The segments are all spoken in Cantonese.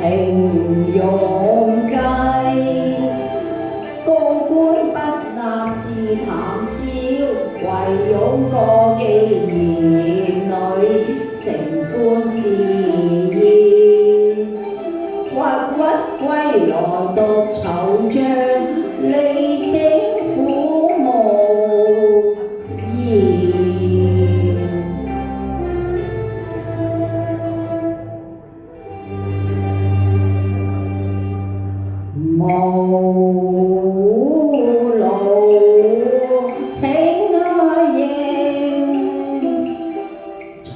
形容計。高官不立是談笑，唯勇過既兒女，承歡事業。鬱鬱歸來獨惆悵，離省苦無言。無路請應，錯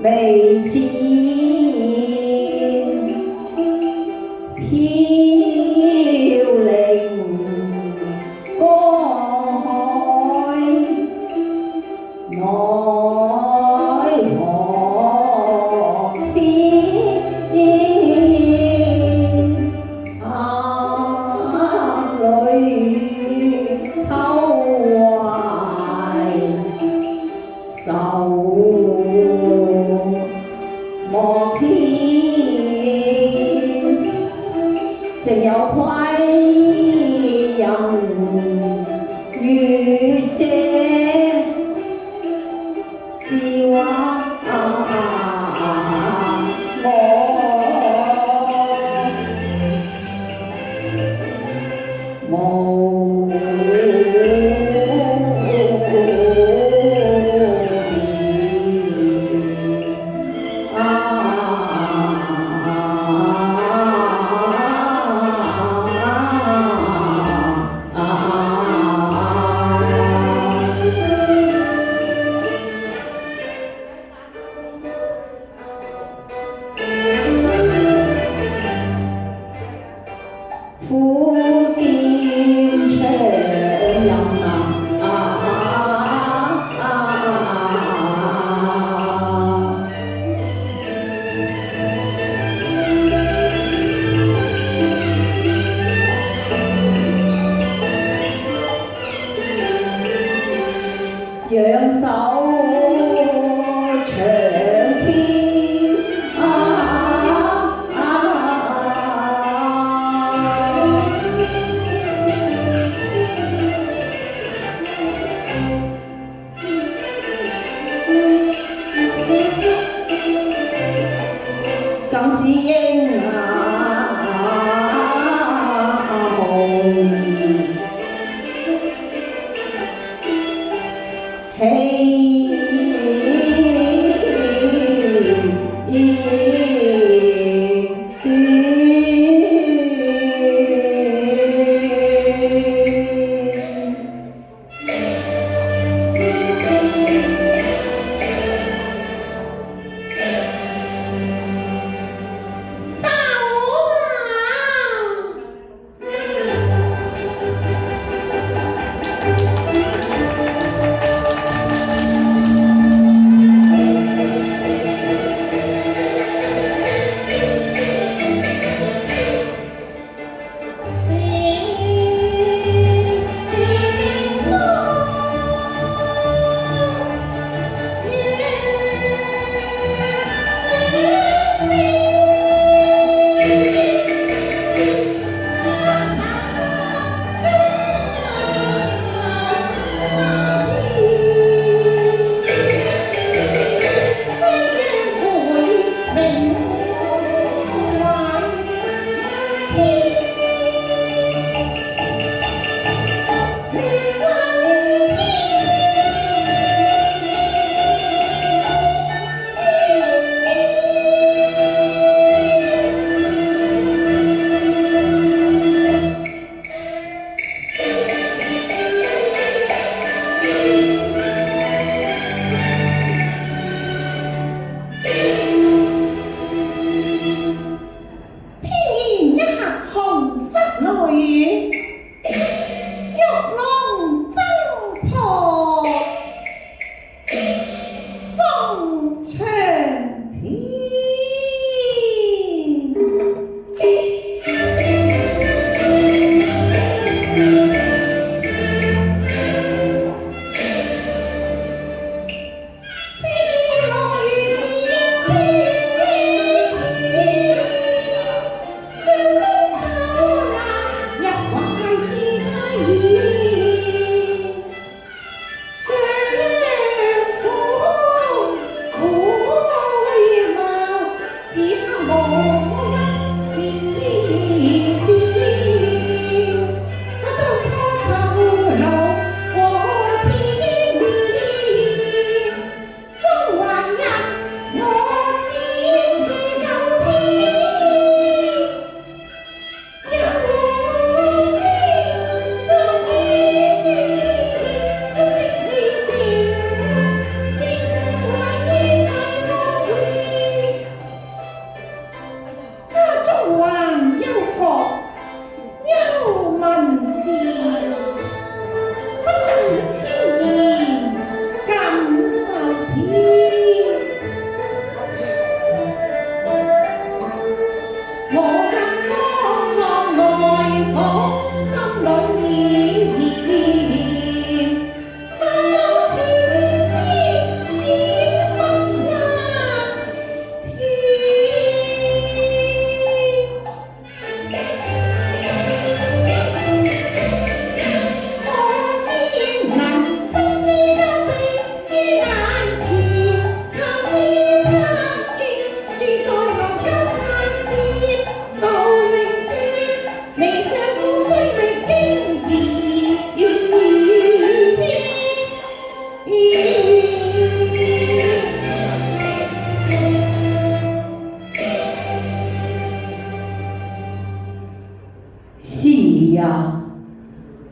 未先，飄零江海，奈何天愁莫偏，誠有虧人如這是話我無苦劍長任仰首長天更是英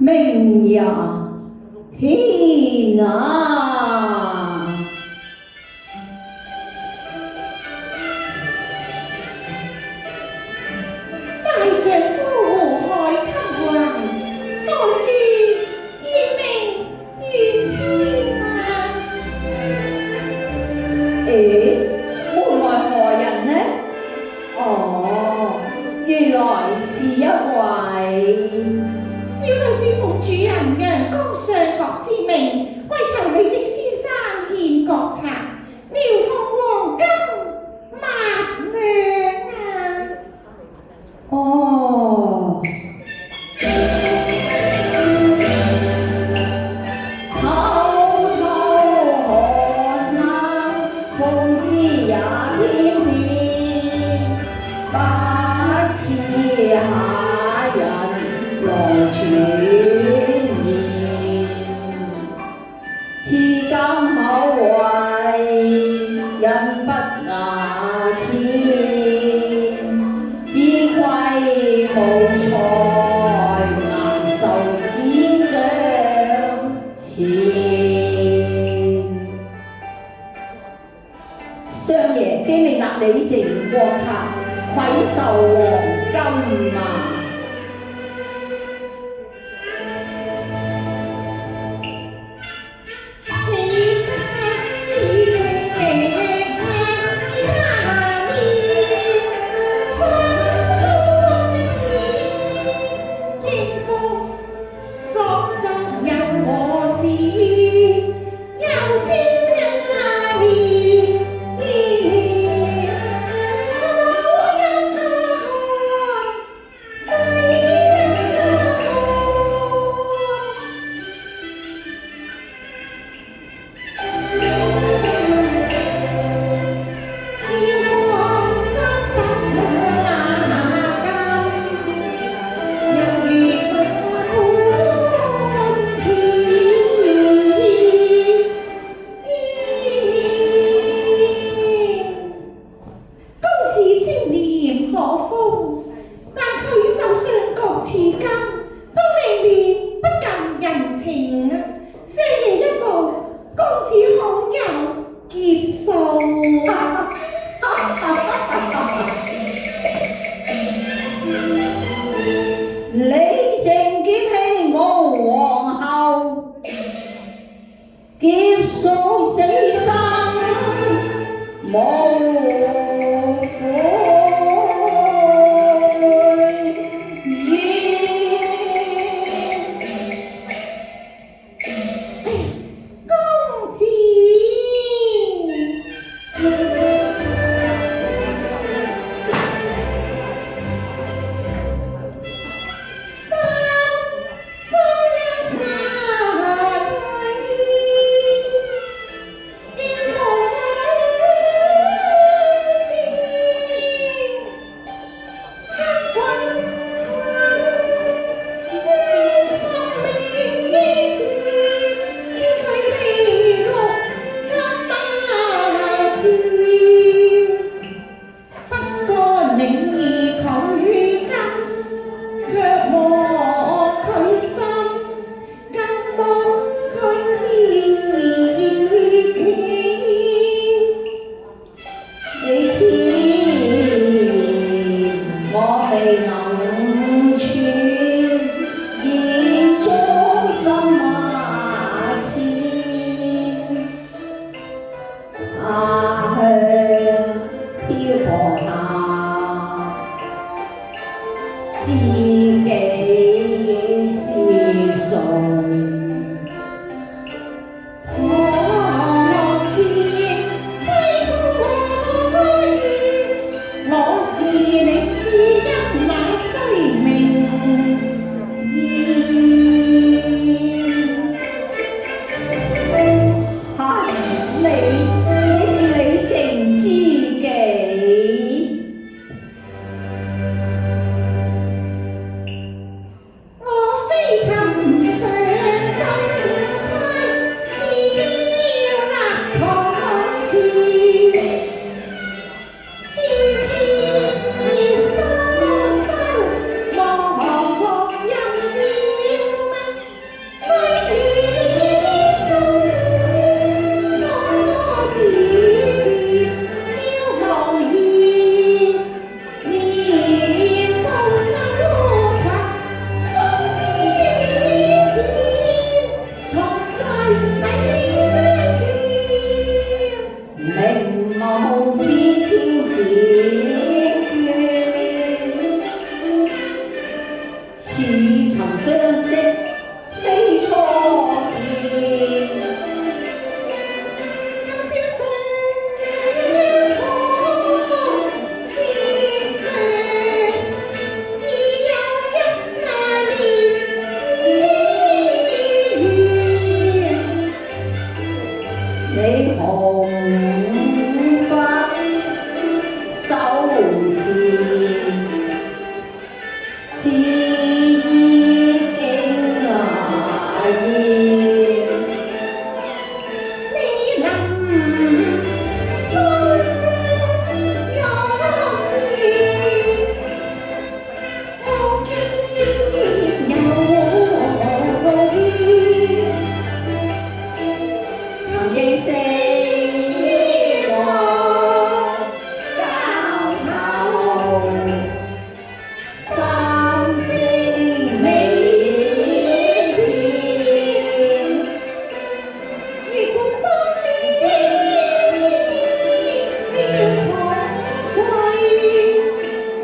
明日天啊！大丈夫湖海給還，來自願明願天啊！門來何人呢？哦，原來是一位小女子奉主人陽光上國之命，為求李靖先生獻國策，療奉黃金萬兩啊！哦，偷偷看他，奉旨也偏偏，不似下人來傳言。至今口惠，人不牙籤，只虧無才，難受此相前。相爺既未納李靖國策，愧受黃金啊！李靖劫起我皇后，劫數死生無悔怨。公子自己是誰？何似凄苦怨？我是力之一那西明義。你是李靖知己。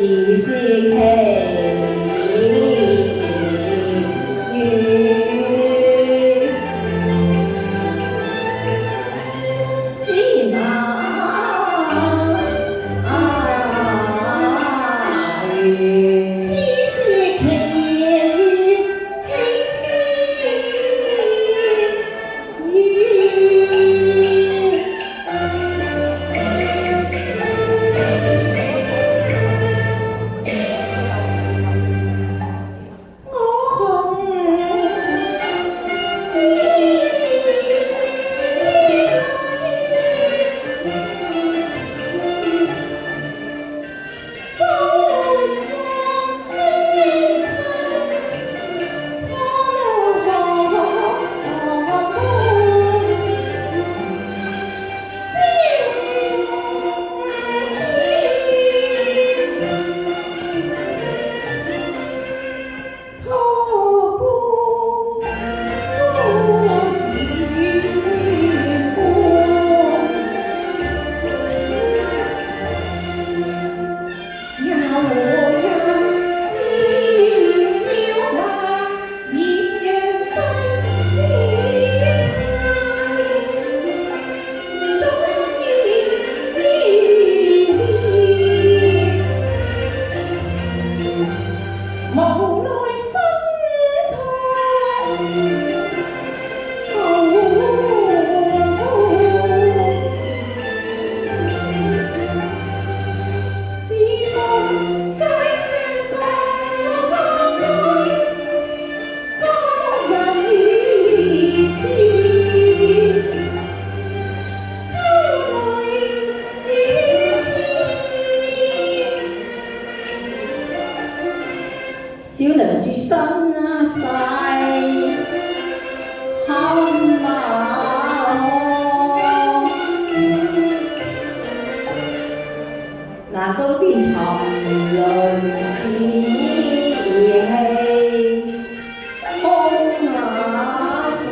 而是其餘，是那餘。只是其餘，其是餘。無奈心痛，是否在說過各人以前，後來如此。小娘子身啊細，堪啊我，難道變沉淪自棄，空啊苦，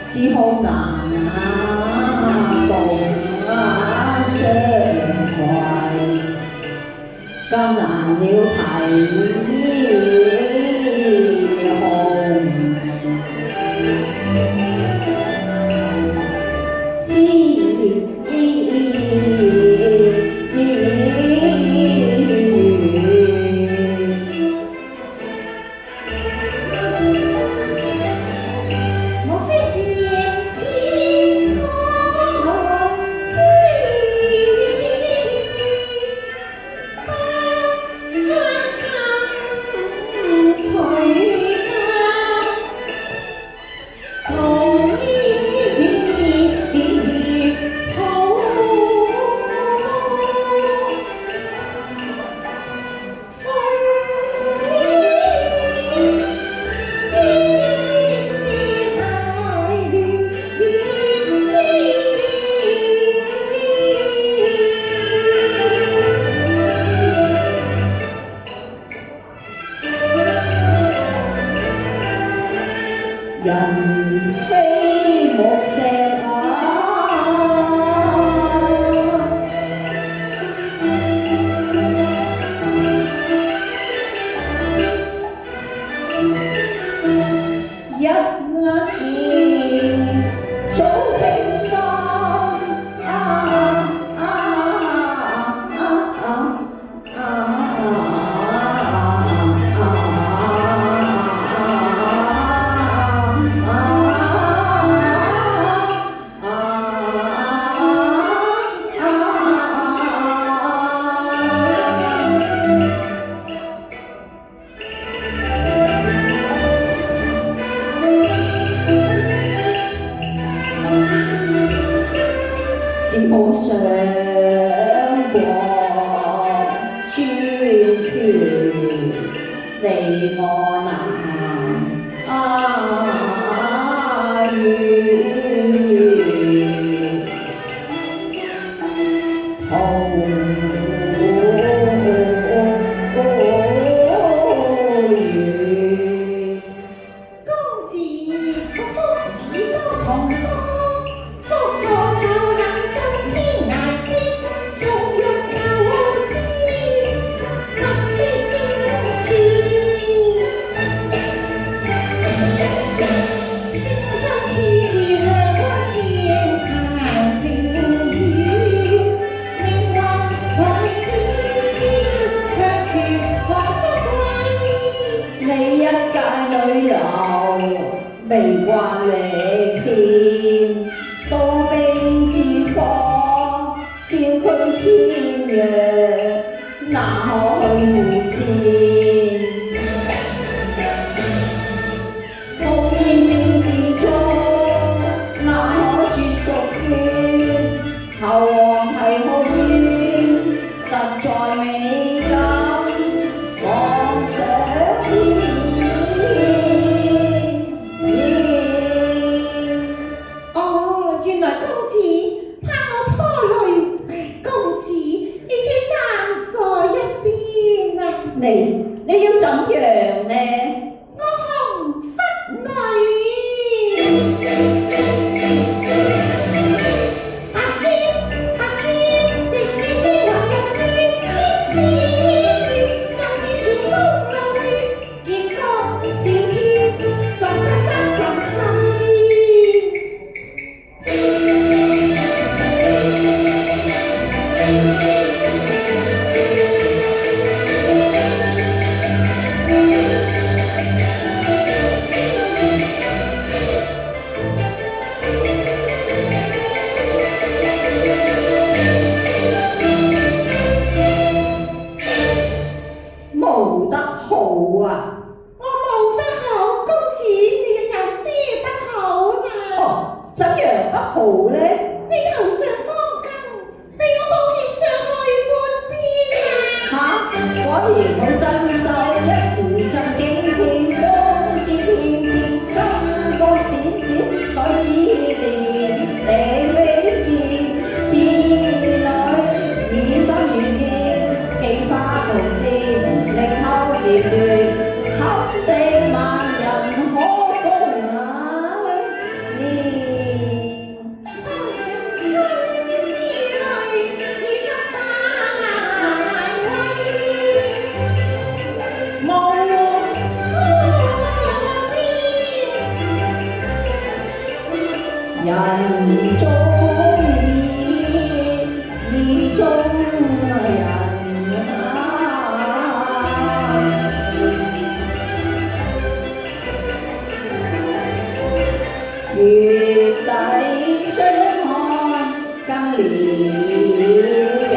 只好難共相攜，更難了提。人非木石一見早傾心只好想過穿缺你我難遇，公子不福只多同多，福我手能真天涯邊，從容舊知，不惜正見。精心似自向君言，談情語，命運來天，卻權何足貴。你一介女流未慣歷遍，刀兵之荒，叫佢簽約，哪可去負戰？烽煙戰事中，哪可說屬於求王提好冤，實在美感妄想天。哦，原來公子怕我拖累，公子而且站在一邊啊！你要怎樣呢？我紅忽女，阿堅，直似穿雲入邊，又似旋風怒血，劍光照天，作世間尋真。無得好啊！我冇得好，公子你有些不好啦。哦，怎樣不好呢？你頭上方巾被我寶劍傷開半邊啊！果然好身手，一時震驚天光，只偏偏金光閃閃，才似電，並非是女，以心如劍，技花無線，力後葉斷，堪敵萬人可攻人中意中人月底相看更撩人。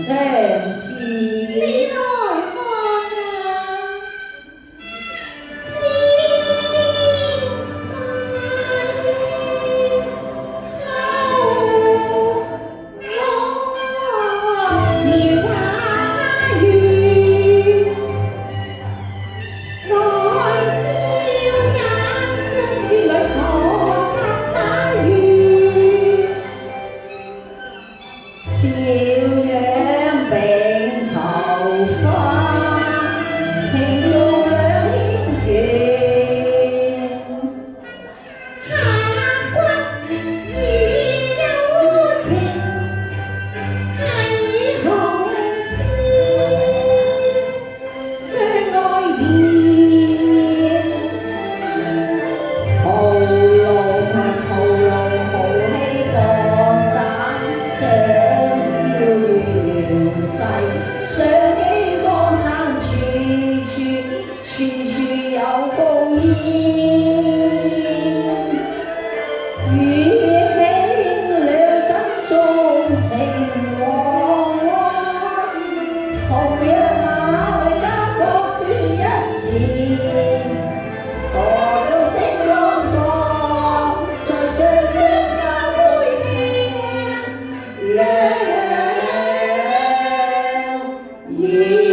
良時。你來看啊，天花園，來朝也相見裏可黑打雨。笑樣並頭花，情做兩牽眷。下骨已有情，係紅線相愛連。屠龍豪氣放膽，想笑亂世，想起江山處處有烽煙。與兄兩親縱情往來，同樣馬為家國斷一線。何到星光國，在雙雙交杯牽，兩遠。